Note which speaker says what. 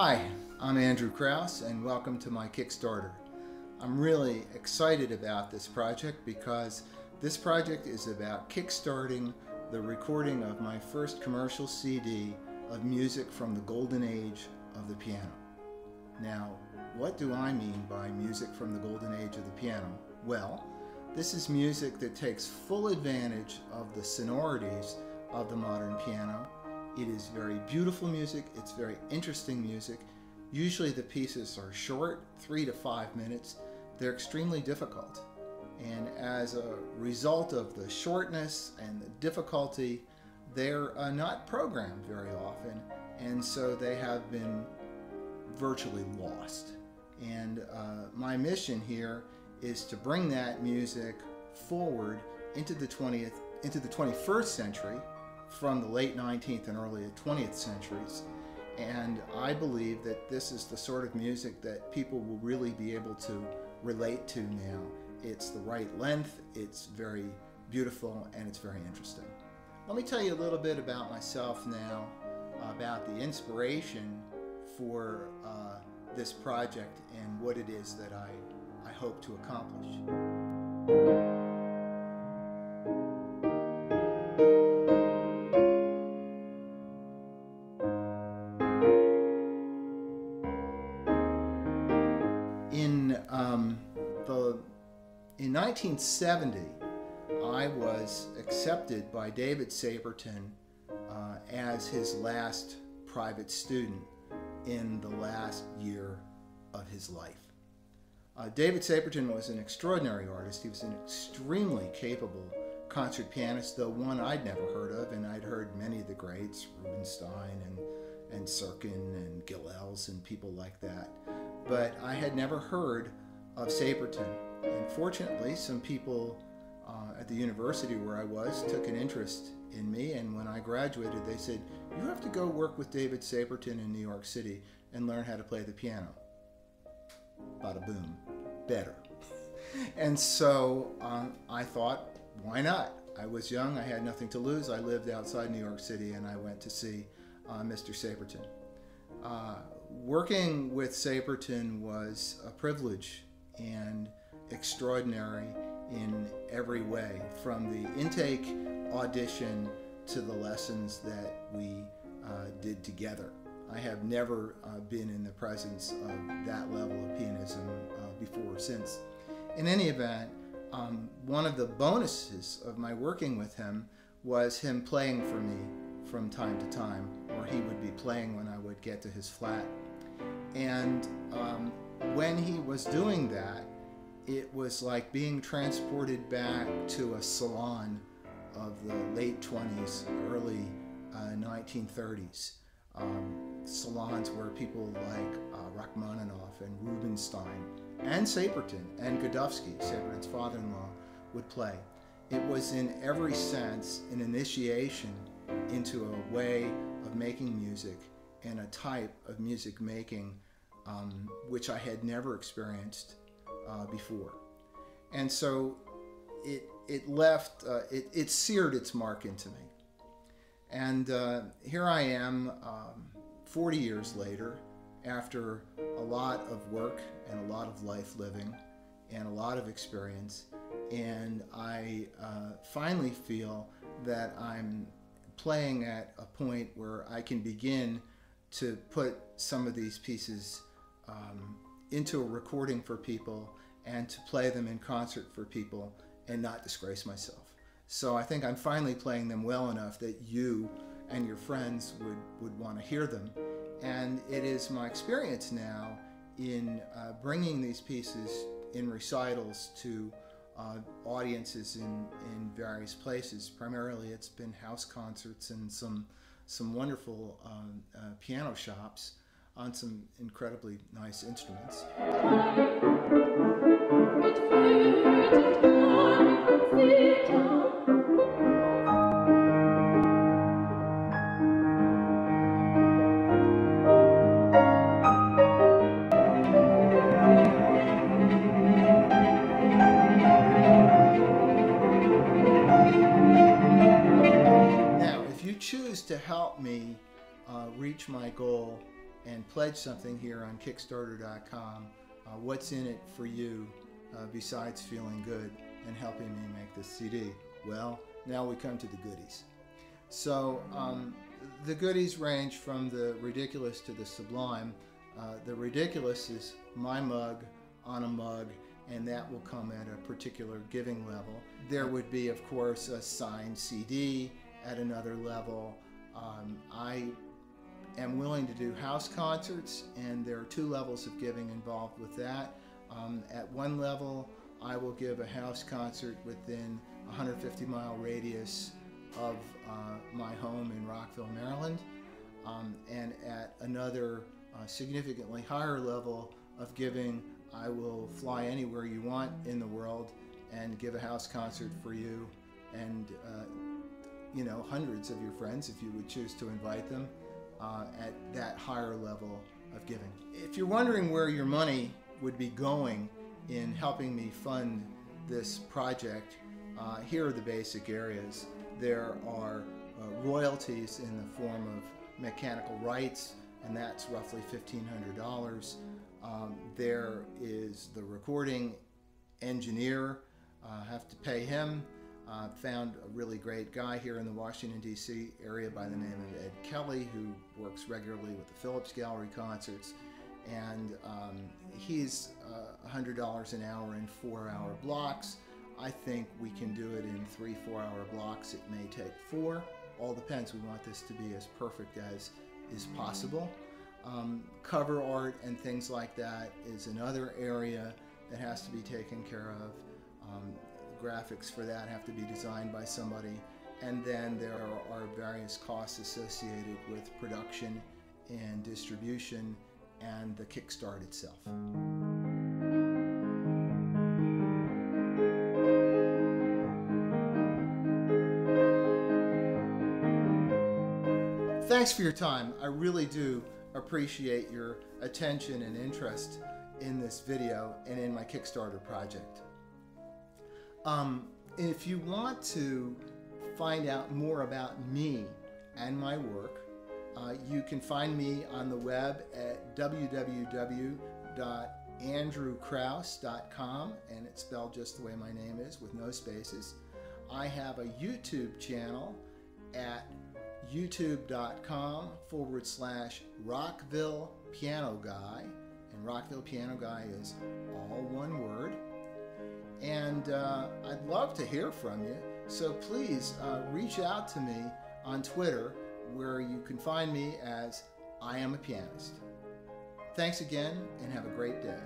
Speaker 1: Hi, I'm Andrew Krause and welcome to my Kickstarter. I'm really excited about this project because this project is about kickstarting the recording of my first commercial CD of music from the golden age of the piano. Now, what do I mean by music from the golden age of the piano? Well, this is music that takes full advantage of the sonorities of the modern piano. It is very beautiful music, it's very interesting music. Usually the pieces are short, 3 to 5 minutes. They're extremely difficult. And as a result of the shortness and the difficulty, they're not programmed very often, and so they have been virtually lost. And my mission here is to bring that music forward into the 21st century from the late 19th and early 20th centuries. And I believe that this is the sort of music that people will really be able to relate to now. It's the right length, it's very beautiful, and it's very interesting. Let me tell you a little bit about myself now, about the inspiration for this project and what it is that I hope to accomplish. In 1970, I was accepted by David Saperton as his last private student in the last year of his life. David Saperton was an extraordinary artist. He was an extremely capable concert pianist, though one I'd never heard of, and I'd heard many of the greats, Rubinstein and Serkin and Gilels and people like that. But I had never heard of Saperton. And fortunately, some people at the university where I was took an interest in me, and when I graduated, they said, "You have to go work with David Saperton in New York City and learn how to play the piano." Bada boom, better. And so I thought, why not? I was young, I had nothing to lose. I lived outside New York City, and I went to see Mr. Saperton. Working with Saperton was a privilege and extraordinary in every way, from the intake audition to the lessons that we did together. I have never been in the presence of that level of pianism before or since. In any event, one of the bonuses of my working with him was him playing for me from time to time, or he would be playing when I would get to his flat. And when he was doing that, it was like being transported back to a salon of the late 20s, early 1930s. Salons where people like Rachmaninoff and Rubinstein and Saperton and Godofsky, Saperton's father-in-law, would play. It was in every sense an initiation into a way of making music and a type of music making which I had never experienced before. And so it seared its mark into me. And here I am 40 years later, after a lot of work and a lot of life living and a lot of experience, and I finally feel that I'm playing at a point where I can begin to put some of these pieces into a recording for people and to play them in concert for people and not disgrace myself. So I think I'm finally playing them well enough that you and your friends would want to hear them. And it is my experience now in bringing these pieces in recitals to audiences in various places. Primarily it's been house concerts and some wonderful piano shops on some incredibly nice instruments. Now, if you choose to help me reach my goal and pledge something here on Kickstarter.com, what's in it for you besides feeling good and helping me make this CD? Well, now we come to the goodies. So the goodies range from the ridiculous to the sublime. The ridiculous is my mug on a mug, and that will come at a particular giving level. There would be, of course, a signed CD at another level. I am willing to do house concerts, and there are 2 levels of giving involved with that. At one level, I will give a house concert within a 150-mile radius of my home in Rockville, Maryland. And at another significantly higher level of giving, I will fly anywhere you want in the world and give a house concert for you and you know, hundreds of your friends if you would choose to invite them at that higher level of giving. If you're wondering where your money would be going in helping me fund this project, here are the basic areas. There are royalties in the form of mechanical rights, and that's roughly $1,500. There is the recording engineer, have to pay him. Found a really great guy here in the Washington, D.C. area by the name of Ed Kelly, who works regularly with the Phillips Gallery concerts, and he's $100 an hour in 4-hour blocks. I think we can do it in 3 4-hour blocks. It may take 4. All depends. We want this to be as perfect as is possible. Cover art and things like that is another area that has to be taken care of. Graphics for that have to be designed by somebody. And then there are various costs associated with production and distribution and the Kickstart itself. Thanks for your time. I really do appreciate your attention and interest in this video and in my Kickstarter project. If you want to find out more about me and my work, you can find me on the web at www.andrewkraus.com, and it's spelled just the way my name is with no spaces. I have a YouTube channel at youtube.com/Rockville Piano Guy, and Rockville Piano Guy is all one word. And I'd love to hear from you, so please reach out to me on Twitter, where you can find me as I Am a Pianist. Thanks again, and have a great day.